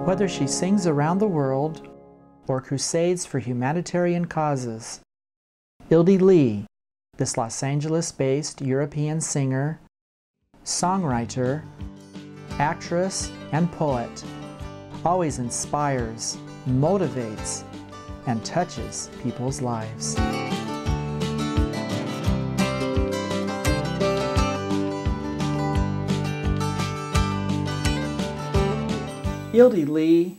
Whether she sings around the world or crusades for humanitarian causes, Ildy Lee, this Los Angeles-based European singer, songwriter, actress, and poet, always inspires, motivates, and touches people's lives. Ildy Lee,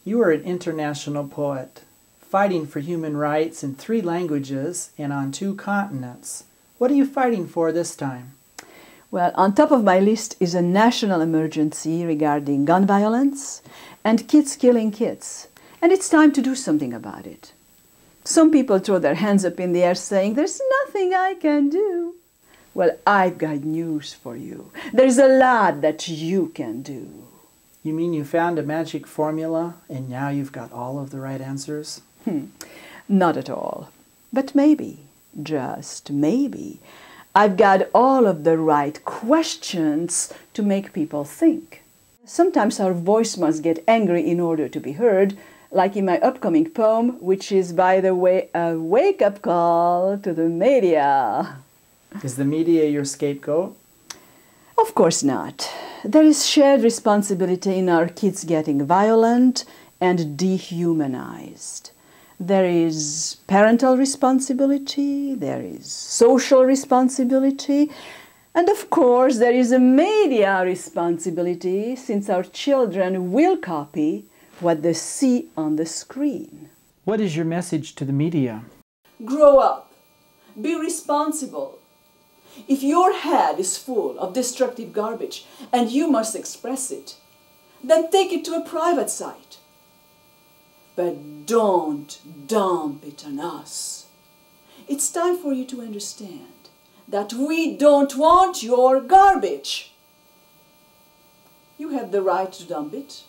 you are an international poet, fighting for human rights in 3 languages and on 2 continents. What are you fighting for this time? Well, on top of my list is a national emergency regarding gun violence and kids killing kids. And it's time to do something about it. Some people throw their hands up in the air saying, "There's nothing I can do." Well, I've got news for you. There's a lot that you can do. You mean you found a magic formula and now you've got all of the right answers? Not at all. But maybe, just maybe, I've got all of the right questions to make people think. Sometimes our voice must get angry in order to be heard, like in my upcoming poem, which is, by the way, a wake-up call to the media. Is the media your scapegoat? Of course not. There is shared responsibility in our kids getting violent and dehumanized. There is parental responsibility, there is social responsibility, and of course there is a media responsibility, since our children will copy what they see on the screen. What is your message to the media? Grow up. Be responsible. If your head is full of destructive garbage and you must express it, then take it to a private site. But don't dump it on us. It's time for you to understand that we don't want your garbage. You have the right to dump it,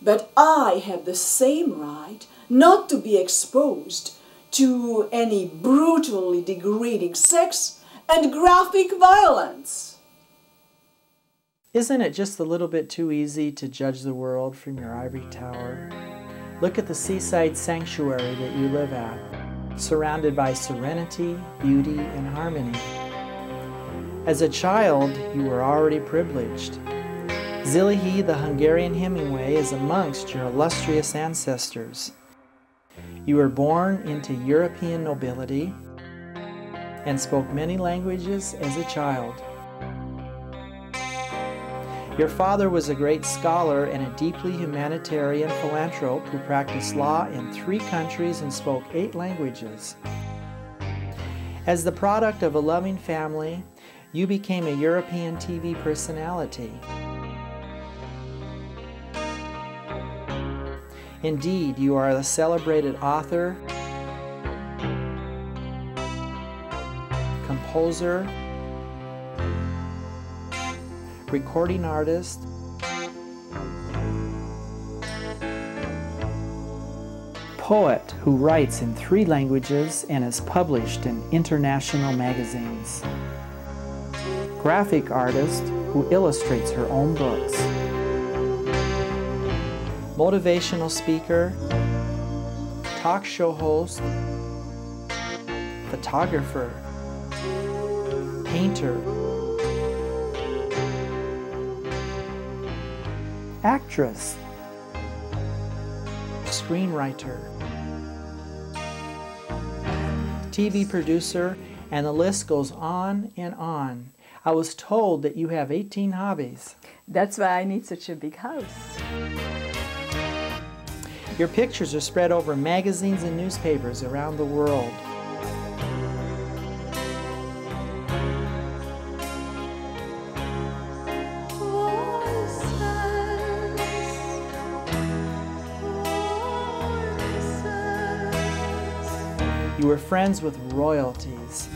but I have the same right not to be exposed to any brutally degrading sex and graphic violence. Isn't it just a little bit too easy to judge the world from your ivory tower? Look at the seaside sanctuary that you live at, surrounded by serenity, beauty, and harmony. As a child, you were already privileged. Ildy Lee, the Hungarian Hemingway, is amongst your illustrious ancestors. You were born into European nobility and spoke many languages as a child. Your father was a great scholar and a deeply humanitarian philanthrope who practiced law in 3 countries and spoke 8 languages. As the product of a loving family, you became a European TV personality. Indeed, you are a celebrated author, composer, recording artist, poet who writes in 3 languages and is published in international magazines, graphic artist who illustrates her own books, motivational speaker, talk show host, photographer, painter, actress, screenwriter, TV producer, and the list goes on and on. I was told that you have 18 hobbies. That's why I need such a big house. Your pictures are spread over magazines and newspapers around the world. You were friends with royalties.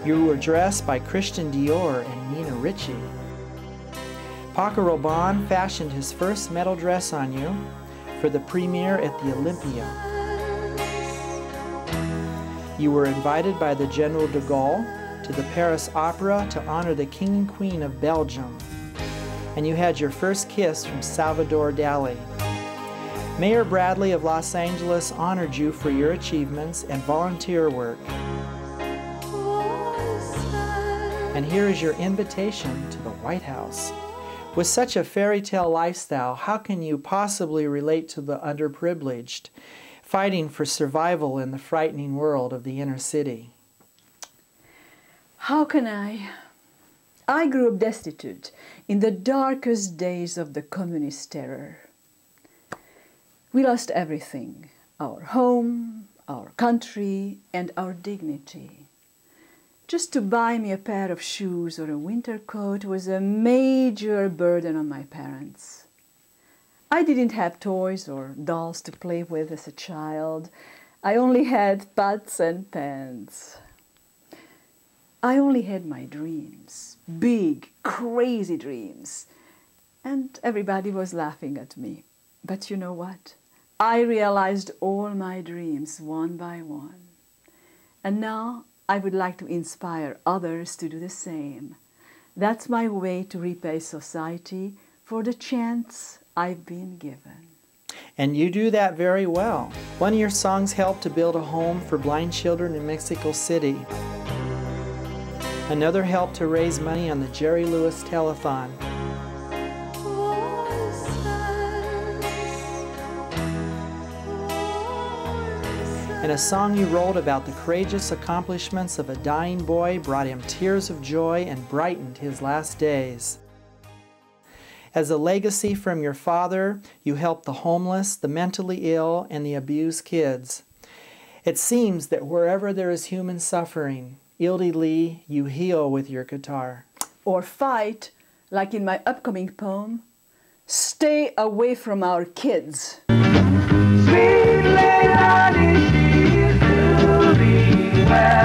You were dressed by Christian Dior and Nina Ricci. Paco Rabanne fashioned his first metal dress on you for the premiere at the Olympia. You were invited by the General de Gaulle to the Paris Opera to honor the King and Queen of Belgium. and you had your first kiss from Salvador Dali. Mayor Bradley of Los Angeles honored you for your achievements and volunteer work. And here is your invitation to the White House. With such a fairy tale lifestyle, how can you possibly relate to the underprivileged, fighting for survival in the frightening world of the inner city? How can I? I grew up destitute in the darkest days of the communist terror. We lost everything: our home, our country, and our dignity. Just to buy me a pair of shoes or a winter coat was a major burden on my parents. I didn't have toys or dolls to play with as a child. I only had pots and pans. I only had my dreams, big, crazy dreams. And everybody was laughing at me. But you know what? I realized all my dreams one by one. And now I would like to inspire others to do the same. That's my way to repay society for the chance I've been given. And you do that very well. One of your songs helped to build a home for blind children in Mexico City. Another helped to raise money on the Jerry Lewis Telethon. And a song you wrote about the courageous accomplishments of a dying boy brought him tears of joy and brightened his last days. As a legacy from your father, you helped the homeless, the mentally ill, and the abused kids. It seems that wherever there is human suffering, Ildy Lee, you heal with your guitar. Or fight, like in my upcoming poem, stay away from our kids. Sweet lady, she is to be well.